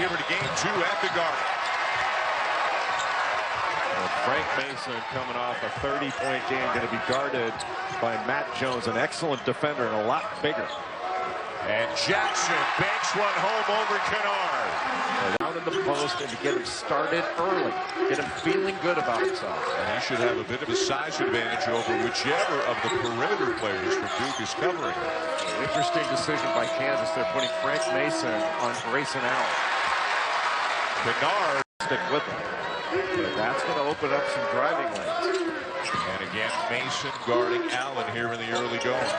here in game 2 at the Garden. Frank Mason coming off a 30-point game, going to be guarded by Matt Jones, an excellent defender and a lot bigger. And Jackson banks one home over Kennard. Down in the post and to get him started early. Get him feeling good about himself. And he should have a bit of a size advantage over whichever of the perimeter players from Duke is covering. Interesting decision by Kansas. They're putting Frank Mason on Grayson Allen. Kennard stick with him. But that's going to open up some driving lanes. And again, Mason guarding Allen here in the early going.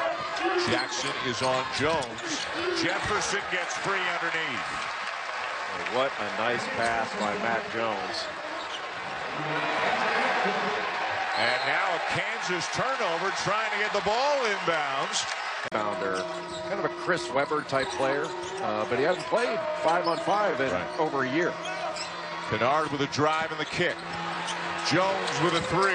Jackson is on Jones. Jefferson gets free underneath. What a nice pass by Matt Jones. And now a Kansas turnover, trying to get the ball inbounds. Founder, kind of a Chris Webber type player, but he hasn't played 5-on-5 in over a year. Kennard with a drive and the kick. Jones with a 3.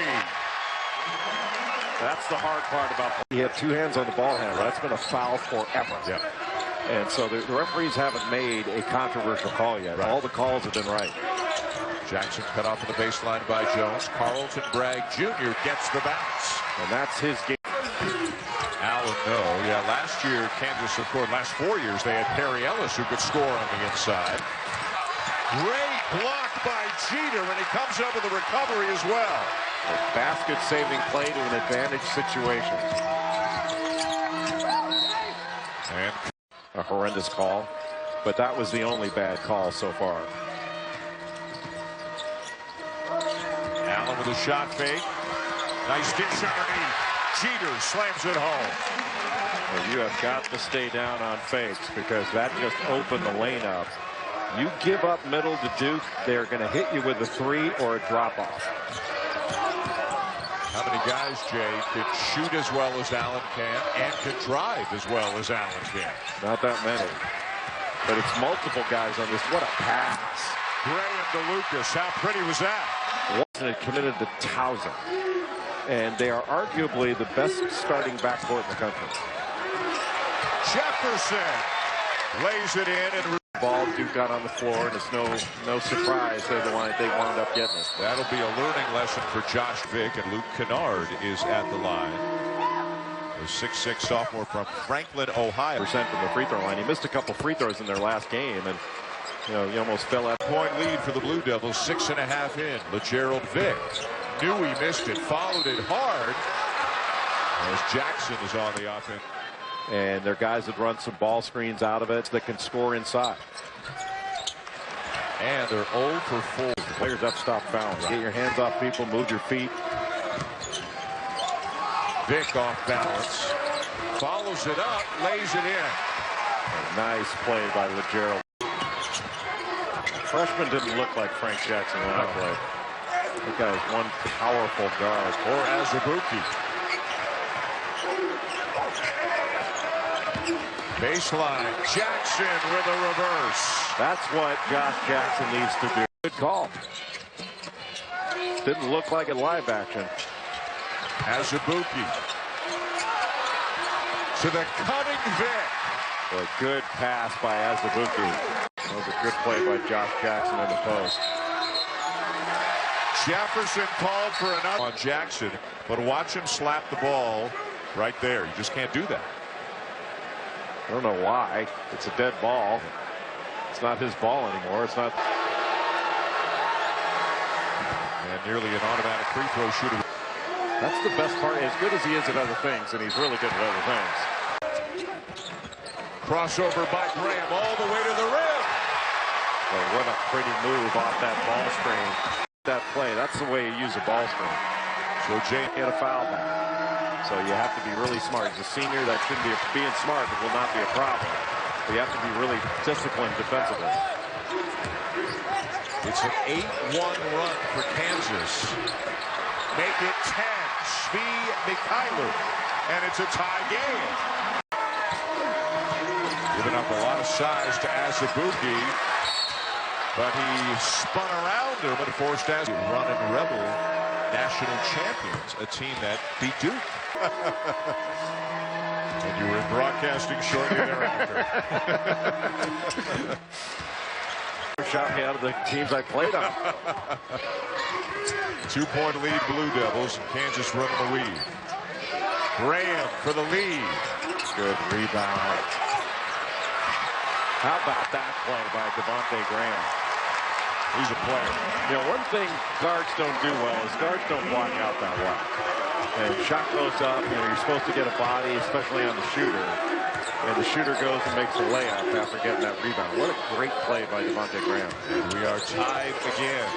That's the hard part about he had 2 hands on the ball handle. That's been a foul forever. Yeah. And so the referees haven't made a controversial call yet. All the calls have been right. Jackson cut off at the baseline by Jones. Carlton Bragg Jr. gets the bounce. And that's his game. Allen, no. Yeah, last year, Kansas, of course, last 4 years, they had Perry Ellis who could score on the inside. Great block by Jeter, and he comes up with a recovery as well. A basket-saving play to an advantage situation. And a horrendous call, but that was the only bad call so far. Allen with a shot fake. Nice dish underneath. Jeter slams it home. Well, you have got to stay down on fakes because that just opened the lane up. You give up middle to Duke, they're going to hit you with a 3 or a drop-off. How many guys, Jay, can shoot as well as Allen can and can drive as well as Allen can? Not that many. But it's multiple guys on this. What a pass. Graham to Lucas. How pretty was that? Watson had committed to Towson. And they are arguably the best starting backcourt in the country. Jefferson lays it in and ball Duke got on the floor, and it's no surprise they wound up getting it. That'll be a learning lesson for Josh Vick, and Luke Kennard is at the line. The 6'6" sophomore from Franklin, Ohio. Percent from the free throw line. He missed a couple free throws in their last game, and he almost fell out. Point lead for the Blue Devils, 6.5 in. LeGerald Vick knew he missed it, followed it hard as Jackson is on the offense. And their guys that run some ball screens out of it that can score inside. And they're 0 for 4. The players have to stop fouling. Get your hands off people, move your feet. Vick off balance. Follows it up, lays it in. A nice play by LeGerald. Freshman didn't look like Frank Jackson when I played. That guy is one powerful guard. Or Azubuike. Baseline, Jackson with a reverse. That's what Josh Jackson needs to do. Good call. Didn't look like it live action. Azubuike to the cutting Vick. A good pass by Azubuike. That was a good play by Josh Jackson in the post. Jefferson called for another on Jackson, but watch him slap the ball right there. You just can't do that. I don't know why. It's a dead ball. It's not his ball anymore. It's not. And nearly an automatic free throw shooter. That's the best part. As good as he is at other things, and he's really good at other things. Crossover by Graham all the way to the rim. Well, what a pretty move off that ball screen. That play, that's the way you use a ball screen. So Jay hit a foul back. So you have to be really smart. As a senior, that shouldn't be being smart. It will not be a problem. But you have to be really disciplined defensively. It's an 8-1 run for Kansas. Make it 10. Svi Mykhailiuk. And it's a tie game. Giving up a lot of size to Azubuike. But he spun around him and forced as running Rebel national champions, a team that beat Duke. And you were in broadcasting shortly thereafter. Shot me out of the teams I played on. 2-point lead, Blue Devils. Kansas running the lead. Graham for the lead. Good rebound. How about that play by Devontae Graham? He's a player. You know, one thing guards don't do well is guards don't block out that well. And shot goes up, you know, you're supposed to get a body, especially on the shooter. And the shooter goes and makes a layup after getting that rebound. What a great play by Devontae Graham. And we are tied again.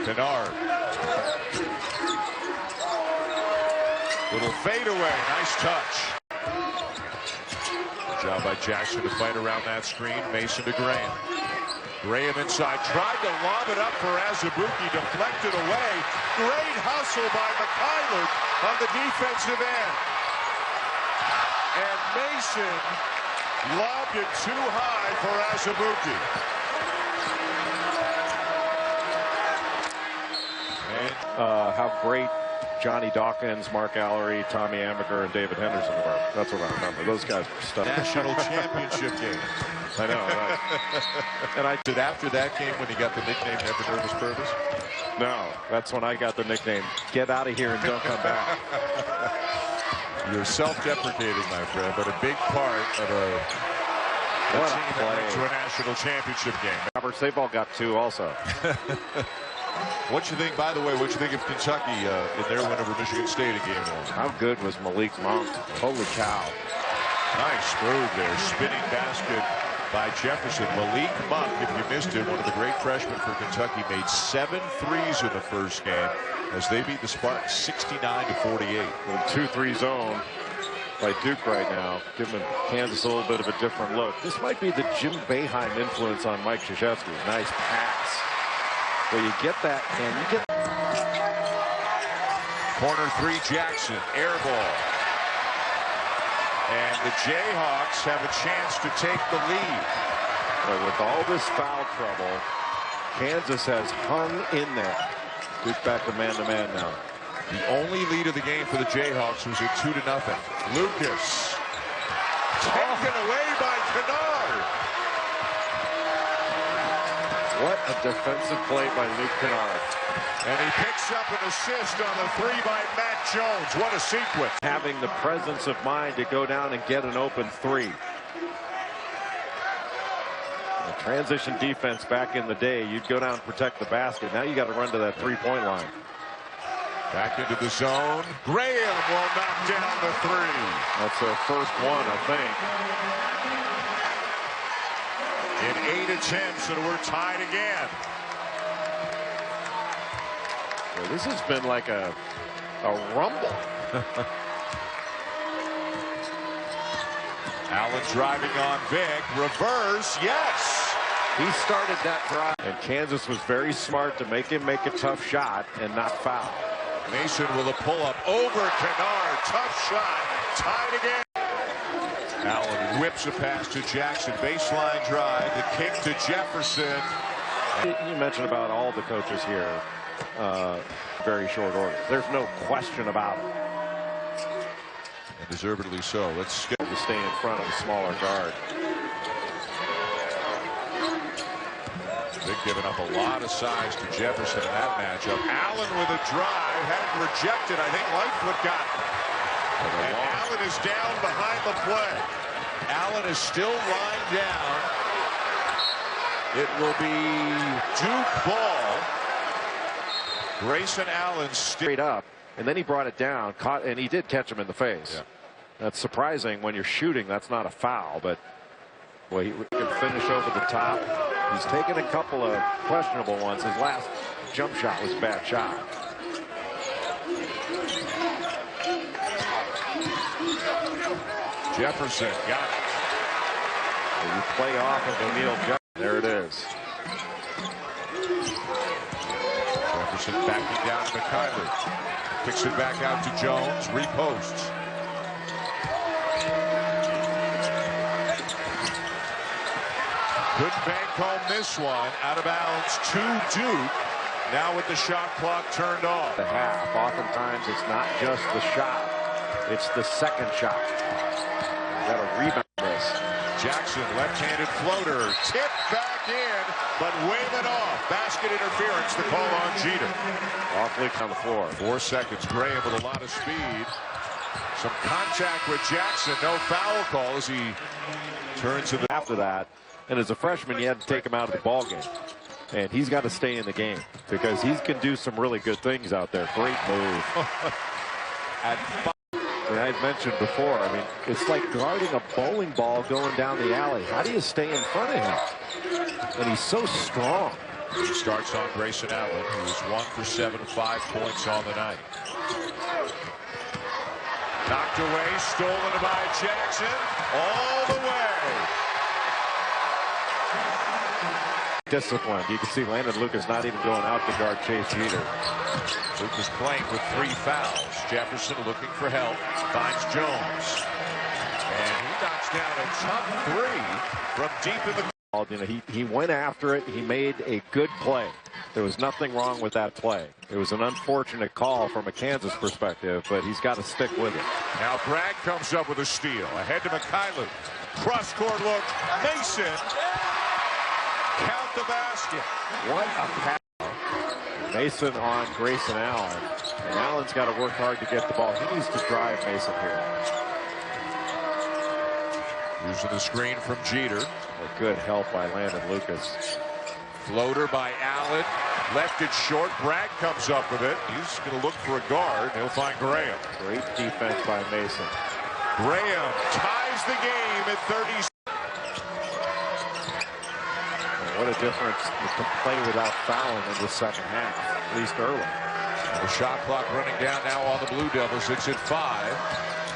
Kennard. Little fadeaway. Nice touch. Good job by Jackson to fight around that screen. Mason to Graham. Graham inside. Tried to lob it up for Azubuike. Deflected away. Great hustle by Mikhailuk on the defensive end. And Mason lobbed it too high for Azubuike. How great Johnny Dawkins, Mark Allery, Tommy Amaker, and David Henderson were. That's what I remember. Those guys were stuck. National championship game. I know. Right? And I did after that game when he got the nickname Never Nervous Purvis? No, that's when I got the nickname Get Out of Here and Don't Come Back. You're self-deprecating, my friend, but a big part of a team that went to a national championship game. Roberts, they've all got two also. What you think, by the way, what you think of Kentucky in their win over Michigan State in game one? How good was Malik Monk? Holy cow. Nice move there. Spinning basket by Jefferson. Malik Monk, if you missed it, one of the great freshmen for Kentucky, made 7 threes in the first game as they beat the Spartans 69-48. 2-3 zone by Duke right now, giving Kansas a little bit of a different look. This might be the Jim Boeheim influence on Mike Krzyzewski. Nice pass. Well, you get that, and you get corner three, Jackson, air ball. And the Jayhawks have a chance to take the lead. But with all this foul trouble, Kansas has hung in there. Duke back to man-to-man now. The only lead of the game for the Jayhawks was at 2-0. Lucas taken away by Kennard. What a defensive play by Luke Kennard. And he picks up an assist on the 3 by Matt Jones. What a sequence. Having the presence of mind to go down and get an open 3. The transition defense back in the day, you'd go down and protect the basket. Now you got to run to that 3-point line. Back into the zone. Graham will knock down the 3. That's their first one, I think. In 8 attempts, and we're tied again. Well, this has been like a rumble. Allen driving on Vic. Reverse, yes. He started that drive. And Kansas was very smart to make him make a tough shot and not foul. Mason with a pull-up over Kennard. Tough shot. Tied again. Allen whips a pass to Jackson. Baseline drive. The kick to Jefferson. You mentioned about all the coaches here. Very short order. There's no question about it. And deservedly so. Let's get to stay in front of a smaller guard. Vic giving up a lot of size to Jefferson in that matchup. Allen with a drive. Had it rejected. I think Lightfoot got it. And Allen is down behind the play. Allen is still lying down. It will be Duke ball. Grayson Allen straight up, and then he brought it down, caught, and he did catch him in the face. Yeah. That's surprising when you're shooting. That's not a foul, but well, he can finish over the top. He's taken a couple of questionable ones. His last jump shot was a bad shot. Jefferson got it. You play off of O'Neal. There it is. Jefferson backing down to Mikhailuk. Kicks it back out to Jones. Reposts. Couldn't bank home this one. Out of bounds to Duke. Now with the shot clock turned off. The half. Oftentimes it's not just the shot. It's the second shot. You got to rebound this. Jackson, left-handed floater, tipped back in, but waving off. Basket interference, the call on Jeter. Off leak on the floor. 4 seconds. Graham with a lot of speed. Some contact with Jackson. No foul call as he turns to the... After that, and as a freshman, you had to take him out of the ball game. And he's got to stay in the game because he can do some really good things out there. Great move. And I mentioned before, I mean, it's like guarding a bowling ball going down the alley. How do you stay in front of him? And he's so strong. He starts on Grayson Allen, who's 1 for 7, 5 points on the night. Knocked away, stolen by Jackson, all the way. Disciplined. You can see Landon Lucas not even going out to guard Chase Jeter. Lucas playing with 3 fouls. Jefferson looking for help. Finds Jones. And he knocks down a tough 3 from deep in the... You know, he went after it. He made a good play. There was nothing wrong with that play. It was an unfortunate call from a Kansas perspective, but he's got to stick with it. Now Bragg comes up with a steal. Ahead to Mikhailuk. Cross-court look. Mason. Count the basket. What a pass. Mason on Grayson Allen. And Allen's got to work hard to get the ball. He needs to drive Mason here. Using the screen from Jeter. A good help by Landon Lucas. Floater by Allen. Left it short. Bragg comes up with it. He's going to look for a guard. He'll find Graham. Great defense by Mason. Graham ties the game at 30. What a difference to play without fouling in the second half, at least early. The shot clock running down now on the Blue Devils. It's at 5.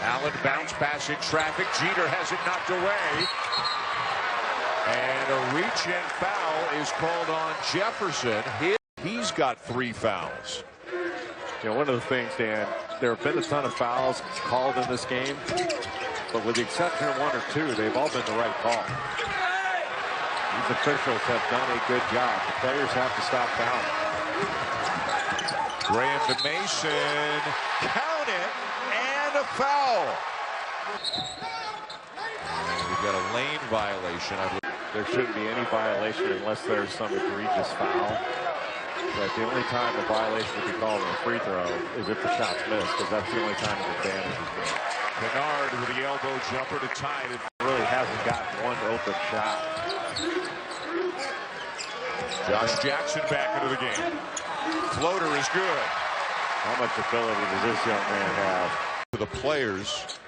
Allen bounce pass in traffic. Jeter has it knocked away. And a reach and foul is called on Jefferson. He's got 3 fouls. You know, one of the things, Dan, there have been a ton of fouls called in this game, but with the exception of 1 or 2, they've all been the right call. These officials have done a good job. The players have to stop fouling. Graham to Mason. Count it. And a foul. And we've got a lane violation. There shouldn't be any violation unless there's some egregious foul. But the only time a violation would be called on a free throw is if the shot's missed, because that's the only time the damage is made. Kennard with the elbow jumper to tie it. Really hasn't gotten one open shot. Josh Jackson back into the game. Floater is good. How much ability does this young man have? For the players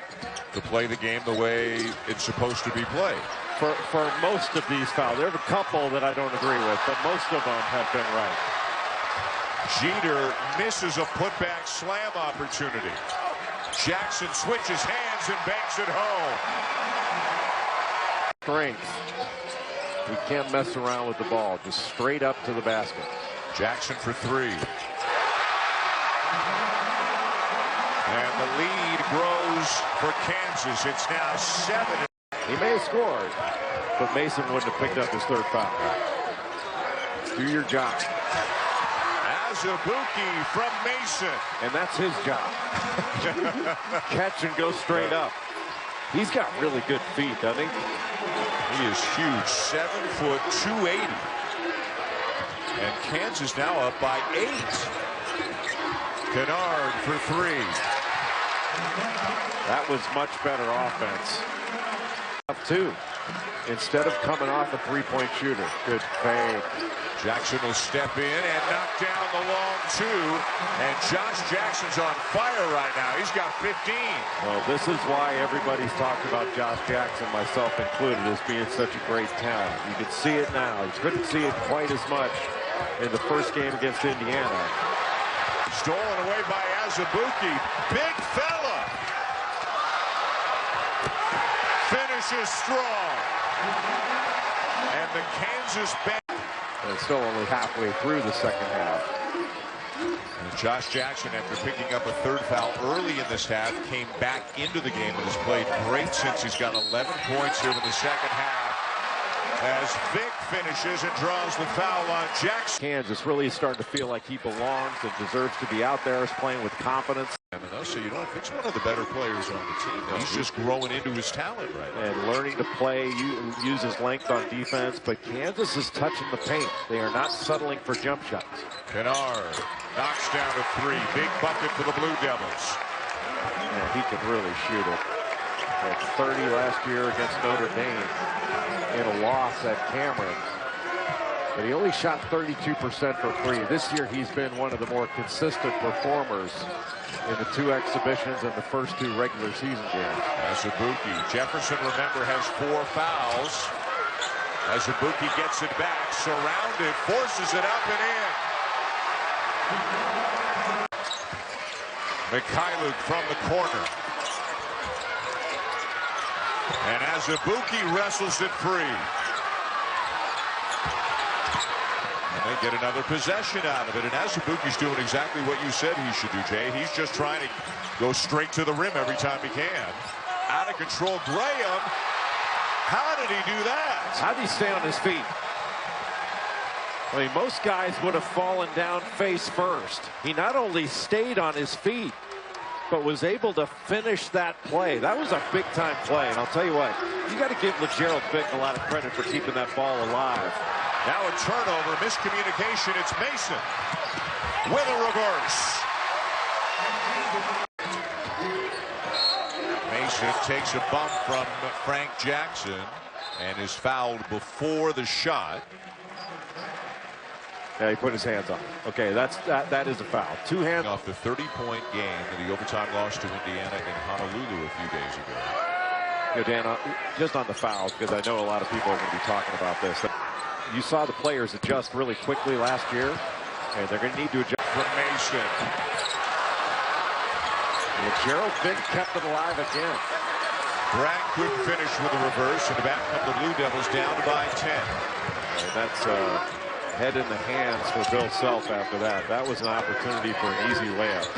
to play the game the way it's supposed to be played. For most of these fouls, there are a couple that I don't agree with, but most of them have been right. Jeter misses a putback slam opportunity. Jackson switches hands and banks it home. Strength. He can't mess around with the ball. Just straight up to the basket. Jackson for 3. And the lead grows for Kansas. It's now 7. He may have scored, but Mason wouldn't have picked up his 3rd foul. Do your job. Azubuike from Mason. And that's his job. Catch and go straight up. He's got really good feet, doesn't he? He is huge. 7 foot, 280. And Kansas now up by 8. Kennard for 3. That was much better offense. 2. Instead of coming off a 3-point shooter. Good fade. Jackson will step in and knock down the long 2. And Josh Jackson's on fire right now. He's got 15. Well, this is why everybody's talked about Josh Jackson, myself included, as being such a great talent. You can see it now. You couldn't see it quite as much in the first game against Indiana. Stolen away by Azubuike. Big fella. Finishes strong. And the Kansas bench. And it's still only halfway through the second half. And Josh Jackson, after picking up a 3rd foul early in this half, came back into the game and has played great since he's got 11 points here in the second half. As Vic finishes and draws the foul on Jackson. Kansas really starting to feel like he belongs and deserves to be out there, is playing with confidence. So you know, if it's one of the better players on the team, he's just growing into his talent right now. And learning to play, use his length on defense, but Kansas is touching the paint. They are not settling for jump shots. Kennard knocks down a three. Big bucket for the Blue Devils. And he can really shoot it. At 30 last year against Notre Dame in a loss at Cameron. But he only shot 32% for three. This year he's been one of the more consistent performers in the two exhibitions and the first two regular season games. Azubuike. Jefferson, remember, has 4 fouls. Azubuike gets it back, surrounded, forces it up and in. Mikhailuk from the corner. And Azubuike wrestles it free. And they get another possession out of it. And Azubuike's doing exactly what you said he should do, Jay. He's just trying to go straight to the rim every time he can. Out of control, Graham. How did he do that? How did he stay on his feet? I mean, most guys would have fallen down face first. He not only stayed on his feet, but was able to finish that play. That was a big-time play. And I'll tell you what, you got to give LeGerald Vick a lot of credit for keeping that ball alive. Now a turnover, miscommunication. It's Mason with a reverse. Mason takes a bump from Frank Jackson and is fouled before the shot. Yeah, he put his hands on it. Okay, that is a foul. Two hands off the 30-point game in the overtime loss to Indiana in Honolulu a few days ago. You know, Dan, just on the fouls, because I know a lot of people are going to be talking about this. You saw the players adjust really quickly last year, and they're going to need to adjust. From Mason. Gerald Vick kept it alive again. Bragg couldn't finish with a reverse, and back come the Blue Devils down by 10. And that's head in the hands for Bill Self after that. That was an opportunity for an easy layup.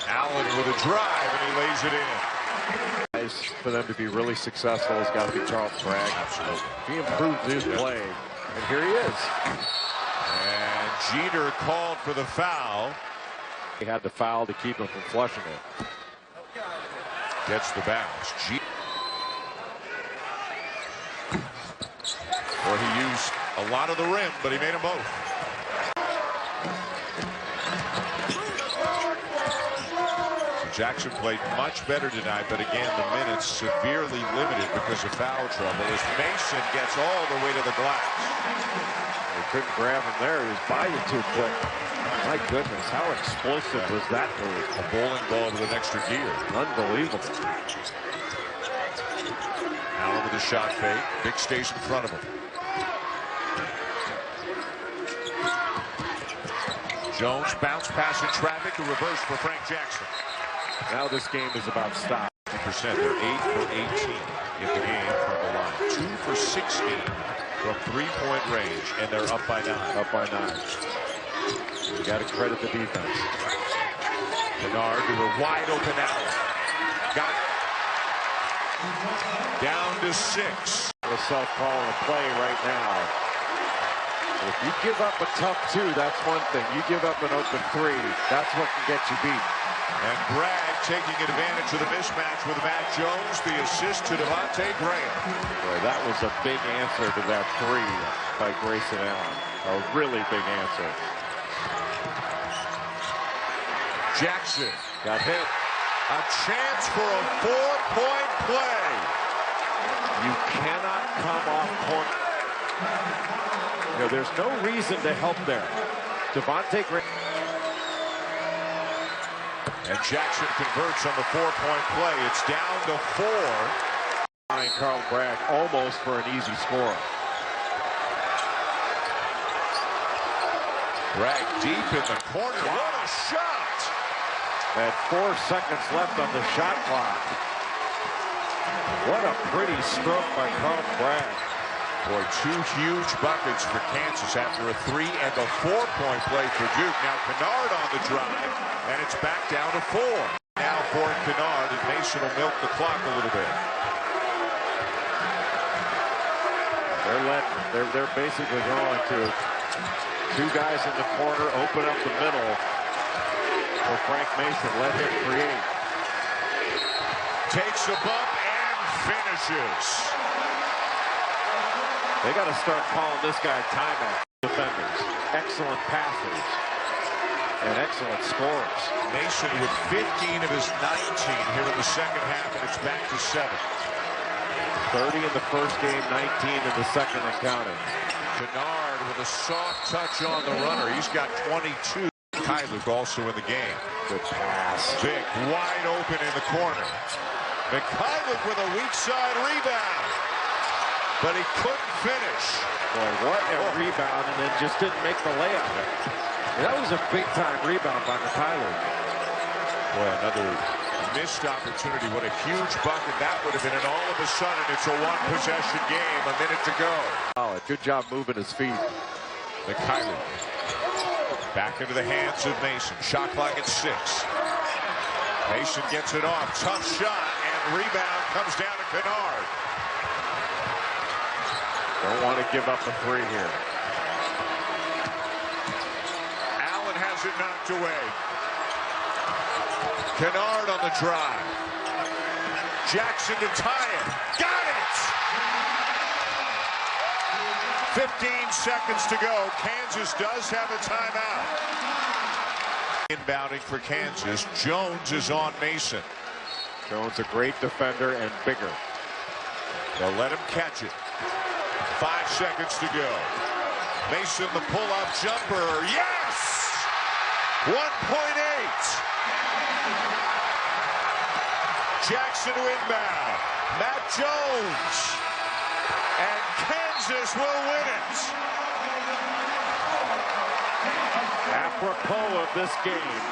Allen with a drive, and he lays it in. For them to be really successful has got to be Charles Bragg. Absolutely. He improved his play, and here he is. And Jeter called for the foul. He had the foul to keep him from flushing it. Gets the bounce. Or he used a lot of the rim, but he made them both. Jackson played much better tonight, but again, the minutes severely limited because of foul trouble as Mason gets all the way to the glass. They couldn't grab him there. He was by you too quick. My goodness, how explosive was that move? A bowling ball with an extra gear. Unbelievable. Allen with a shot fake. Vick stays in front of him. Jones bounce pass in traffic. A reverse for Frank Jackson. Now this game is about stop. 50%. They're 8 for 18 in the game from the line. 2 for 16 from three-point range, and they're up by 9. Up by 9. You got to credit the defense. Kennard to a wide open Allen. Got it. Down to 6. The Self calling a play right now. If you give up a tough 2, that's one thing. You give up an open 3, that's what can get you beat. And Bragg taking advantage of the mismatch with Matt Jones. The assist to Devontae Graham. Boy, that was a big answer to that 3 by Grayson Allen. A really big answer. Jackson got hit. A chance for a 4-point play. You cannot come off corner. You know, there's no reason to help there. Devontae Graham. And Jackson converts on the 4-point play. It's down to 4. Carl Bragg almost for an easy score. Bragg deep in the corner. What a shot! At 4 seconds left on the shot clock. What a pretty stroke by Carl Bragg. Boy, 2 huge buckets for Kansas after a 3 and a 4-point play for Duke. Now Kennard on the drive, and it's back down to 4. Now for Kennard, and Mason will milk the clock a little bit. They're basically going to 2 guys in the corner, open up the middle. for Frank Mason. Let him create. Takes a bump and finishes. They got to start calling this guy timeout. Defenders, excellent passers, and excellent scorers. Mason with 15 of his 19 here in the second half, and it's back to 7. 30 in the first game, 19 in the second and counting. Kennard with a soft touch on the runner. He's got 22. Kyler also in the game. Good pass. Vic wide open in the corner. Mikhailuk with a weak side rebound, but he couldn't finish. Boy, what a rebound, and then just didn't make the layup. That was a big-time rebound by Mikhailuk. Boy, another missed opportunity. What a huge bucket that would have been, and all of a sudden it's a one-possession game, a minute to go. Solid. Good job moving his feet. Mikhailuk back into the hands of Mason. Shot clock at 6. Mason gets it off. Tough shot, and rebound comes down to Kennard. Don't want to give up a 3 here. Allen has it knocked away. Kennard on the drive. Jackson to tie it. Got it! 15 seconds to go. Kansas does have a timeout. Inbounding for Kansas. Jones is on Mason. Jones a great defender and bigger. They'll let him catch it. 5 seconds to go. Mason the pull-up jumper. Yes! 1.8. Jackson to inbound. Matt Jones. And Kansas will win it. Apropos of this game,